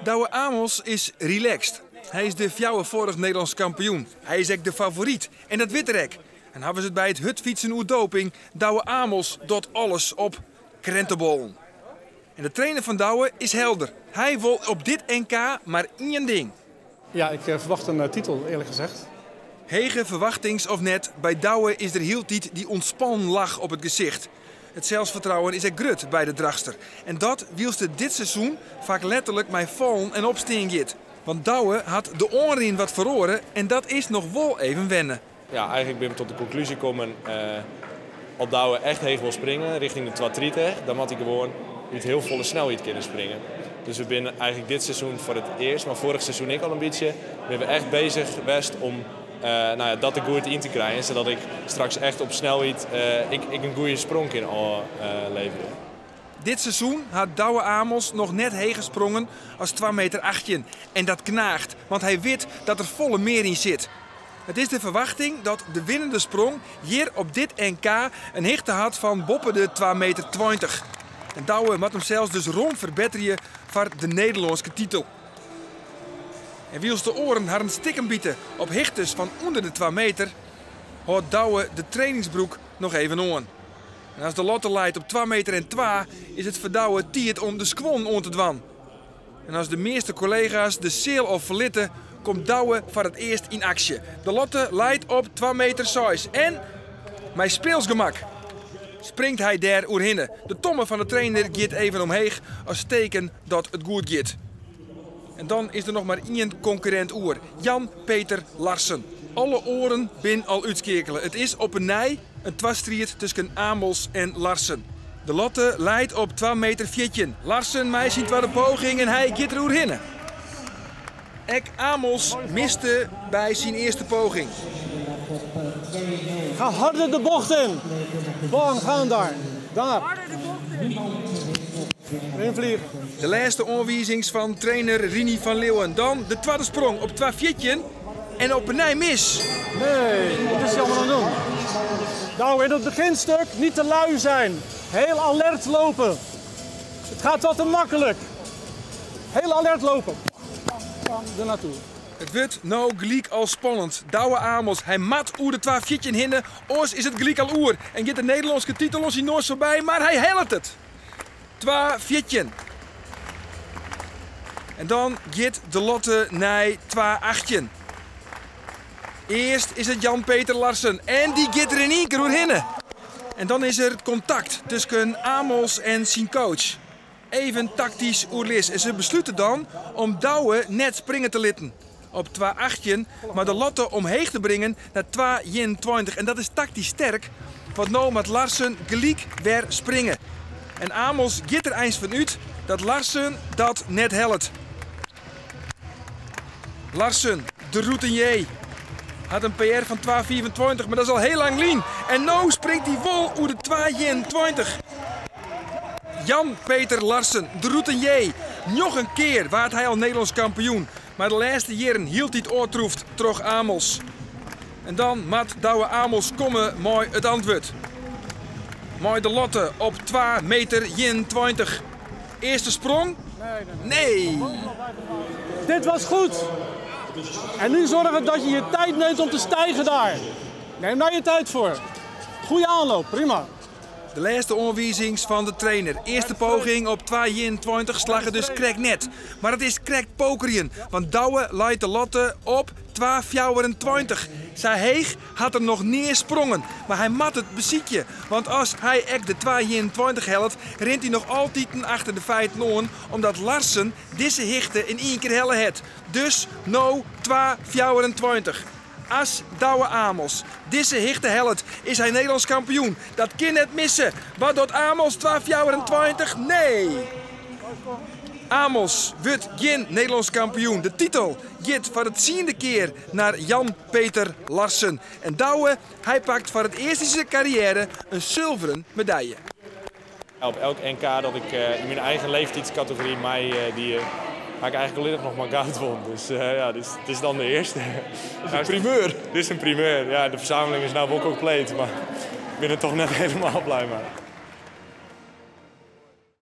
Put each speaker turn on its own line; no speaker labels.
Douwe Amos is relaxed. Hij is de vorig Nederlands kampioen. Hij is echt de favoriet. En dat weet er ook. En hebben ze het bij het hutfietsen oer doping. Douwe Amos doet alles op krentenbollen. En de trainer van Douwe is helder. Hij wil op dit NK maar één ding.
Ja, ik verwacht een titel, eerlijk gezegd.
Hege verwachtings of net, bij Douwe is er heel tijd die ontspannen lach op het gezicht. Het zelfvertrouwen is er grut bij de dragster. En dat wielste dit seizoen vaak letterlijk mij vallen en opsteen git. Want Douwe had de oren wat verloren en dat is nog wel even wennen.
Ja, eigenlijk ben ik tot de conclusie gekomen als Douwe echt heeg wil springen richting de Twatriete, dan moet hij gewoon niet heel volle snelheid kunnen springen. Dus we zijn eigenlijk dit seizoen voor het eerst, maar vorig seizoen ik al een beetje, ben we echt bezig geweest om dat er goed in te krijgen, zodat ik straks echt op snelheid een goede sprong in leveren.
Dit seizoen had Douwe Amos nog net heen gesprongen als 2,18 meter. En dat knaagt, want hij weet dat er volle meer in zit. Het is de verwachting dat de winnende sprong hier op dit NK een hichte had van boven de 2,20 meter. En Douwe moet hem zelfs dus rond verbeteren voor de Nederlandse titel. En wiels de oren haar een stikken bieden op hichtes van onder de 2 meter, houdt Douwe de trainingsbroek nog even aan. En als de lotte leidt op 2,2 meter, is het voor Douwe tijd om de squon aan te dwan. En als de meeste collega's de seel of verlitten, komt Douwe voor het eerst in actie. De lotte leidt op 2,6 meter en met speelsgemak springt hij daar oerhinnen. De tomme van de trainer gaat even omheeg als teken dat het goed gaat. En dan is er nog maar één concurrent oer, Jan-Peter Larsen. Alle oren bin al uitskekelen. Het is op een nij een twaalfstrijd tussen Amos en Larsen. De lotte leidt op 2,14 meter. Larsen mij zien de poging en hij gaat er oerhinnen. Ek Amos miste bij zijn eerste poging.
Ga harder de bocht in. Bang, gaan daar. Daar.
Harder de bocht in.
Invliegen.
De laatste aanwijzings van trainer Rini van Leeuwen. Dan de tweede sprong op 2,14 en op een nij mis.
Nee, wat is hij allemaal aan het doen? Nou, in het beginstuk niet te lui zijn. Heel alert lopen. Het gaat wat te makkelijk. Heel alert lopen. Er naartoe.
Het wordt nou gelijk al spannend. Douwe Amos, hij mat oer de 2,14 hinnen. Oors is het gelijk al oer. En gaat de Nederlandse titel ons hier nooit voorbij, maar hij helpt het. 2,14. En dan gaat de lotte naar 2,18. Eerst is het Jan-Peter Larsen en die gaat er in één keer oerhinnen. En dan is er contact tussen Amos en zijn coach. Even tactisch oerlis. En ze besluiten dan om Douwe net springen te litten. Op 2,18, maar de lotte omheeg te brengen naar 2,21. En dat is tactisch sterk, want nou moet Larsen gelijk weer springen. En Amos gaat er eens van uit dat Larsen dat net helpt. Larsen, de routinier, had een PR van 2,24, maar dat is al heel lang lien. En nou springt hij vol oer de 2,21. Jan-Peter Larsen, de routinier. Nog een keer waard hij al Nederlands kampioen. Maar de laatste jaren hield hij het oortroefd terug Amos. En dan moet Douwe Amos komen mooi het antwoord. Mooi de lotte op 2,21 meter. Eerste sprong? Nee.
Dit was goed. En nu zorgen dat je je tijd neemt om te stijgen daar. Neem daar je tijd voor. Goeie aanloop, prima.
De laatste aanwijzings van de trainer. Eerste poging op 2,21 slagen dus krek net. Maar het is krek pokerien, want Douwe leidt de lotte op 2,24. Zij heeg had er nog neersprongen, maar hij mat het bezietje. Want als hij echt de 2,21 helpt, rent hij nog altijd achter de feiten aan, omdat Larsen deze hichte in één keer helle het. Dus no 2,24. Als Douwe Amos deze hichte helpt, is hij Nederlands kampioen. Dat kan net missen. Wat doet Amos 2,24? Nee! Amos wordt geen Nederlands kampioen. De titel gaat voor het 10e keer naar Jan-Peter Larsen. En Douwe, hij pakt voor het eerst in zijn carrière een zilveren medaille.
Op elk NK dat ik in mijn eigen leeftijdscategorie maak ik eigenlijk volledig nog maar goud won. Dus het is dan de eerste.
Dat is een primeur.
Dit is een primeur. Ja, de verzameling is nou wel compleet, maar ik ben er toch net helemaal blij mee.